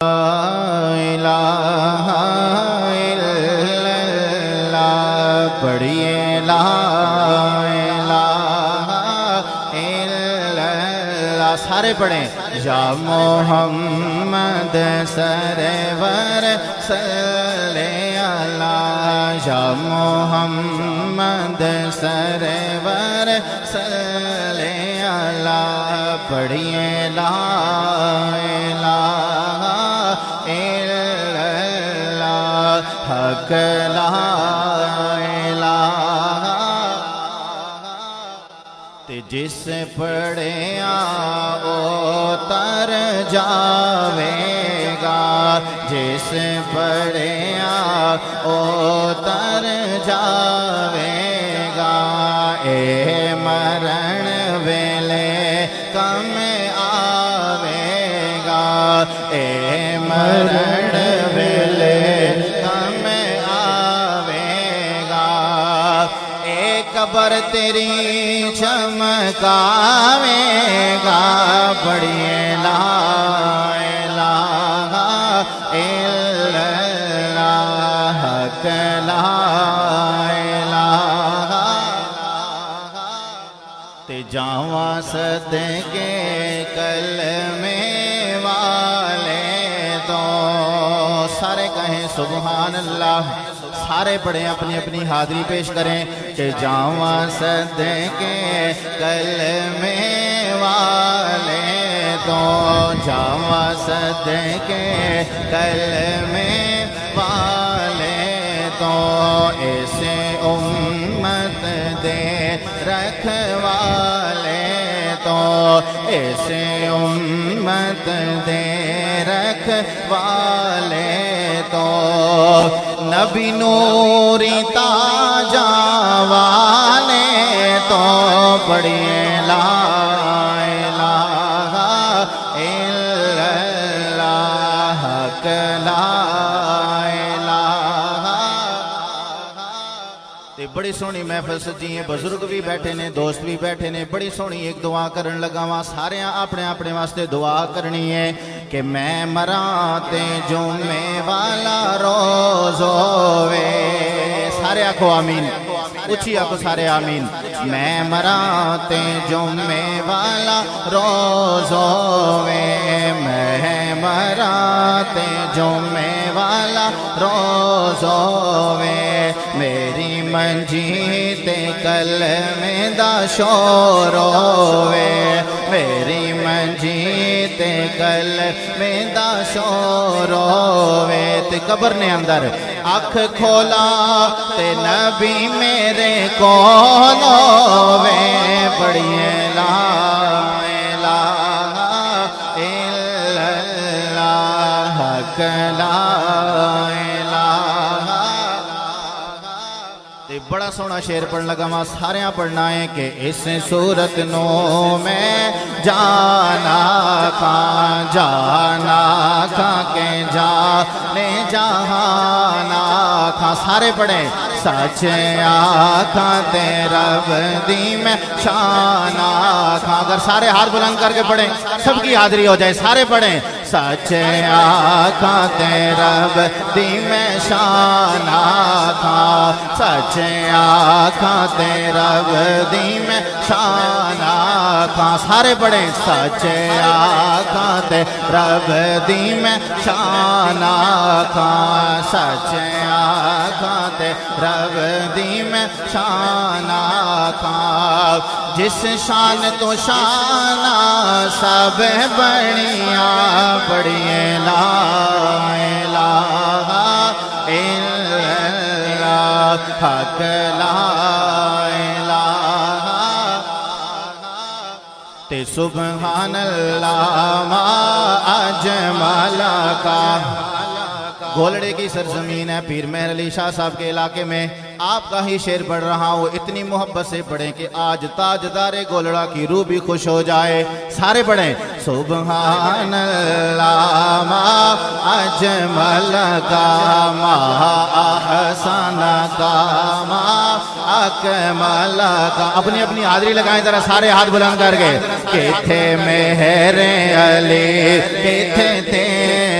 الہ الا اللہ پڑھیے لا الہ الا اللہ سارے پڑھیں یا محمد سرور صلی اللہ یا محمد سرور صلی اللہ پڑھیے لا الہ الا اللہ حق لا الہ تے جس پڑھیا او تر جاوے گا جس پڑھیا او تر جاوے گا اے مرن ویلے کم آوے گا اے مرن ویلے کم آوے گا اے قبر تیری چمکاوے گا پڑھیے لا الہ الا اللہ حق لا الہ تے جاواں صدقے کلمے والے تو سارے کہیں سبحان اللہ سارے پڑھیں اپنی اپنی حاضری پیش کریں کہ جاواں صدقے کلمے والے تو جاواں صدقے کلمے والے تو ایسے امت دے رکھوالے تو ایسے امت دے رکھوالے تو نبی نوری تاجا والے تو پڑھیے لا الہ الا اللہ حق لا الہ تے بڑی سونی محفل سجی ہے بزرگ بھی بیٹھے نے دوست بھی بیٹھے نے بڑی سونی ایک دعا کرن لگا وہاں سارے اپنے اپنے واسطے دعا کرنی ہے کہ میں مراتے جمعے والا روز ہووے سارے آکھو آمین اچھی آکھو سارے آمین میں مراتے جمعے والا روز ہووے میں مراتے جمعے والا روز ہووے میری منجی تے کلمے دا شور ہووے میری منجی تے کلمے دا شور ہووے تے قبر نے اندر اکھ کھولا تے نبی میرے کول ہووے پڑھیے لا الہ الا اللہ حق لا الہ تے بڑا سونا شعر پڑھن لگا ماں ساریاں پڑھنا ہے کہ اس صورت نو میں جانا کھاں کہ جانے جہانا کھاں سارے پڑھیں سچ آکھاں تے رب دی میں شان آکھاں اگر سارے ہاتھ بلند کر کے پڑھیں سب کی حاضری ہو جائے سارے پڑھیں سچ آکھاں تے رب دی میں شان آکھاں سچ آکھاں تے رب دی میں شان آکھاں سارے پڑھیں سچ آکھاں تے رب دی میں شان آکھاں سچ آکھاں تے رب دی میں شان آکھاں جس شان تو شان سب بڑیاں پڑھیے لا الہ الا اللہ حق لا الہ تے سبحان اللہ ما اجمل کا گولڑے کی سرزمین ہے پیر مہر علی شاہ صاحب کے علاقے میں آپ کا ہی شعر پڑھ رہا ہوں اتنی محبت سے پڑھیں کہ آج تاجدار گولڑا کی روح بھی خوش ہو جائے سارے پڑھیں سبحان اللہ ما اجمل کا ما احسن کا ما اکمل کا اپنی اپنی حاضری لگائیں ذرا سارے ہاتھ بلند کر کے کہ تھے مہر علی کہ تھے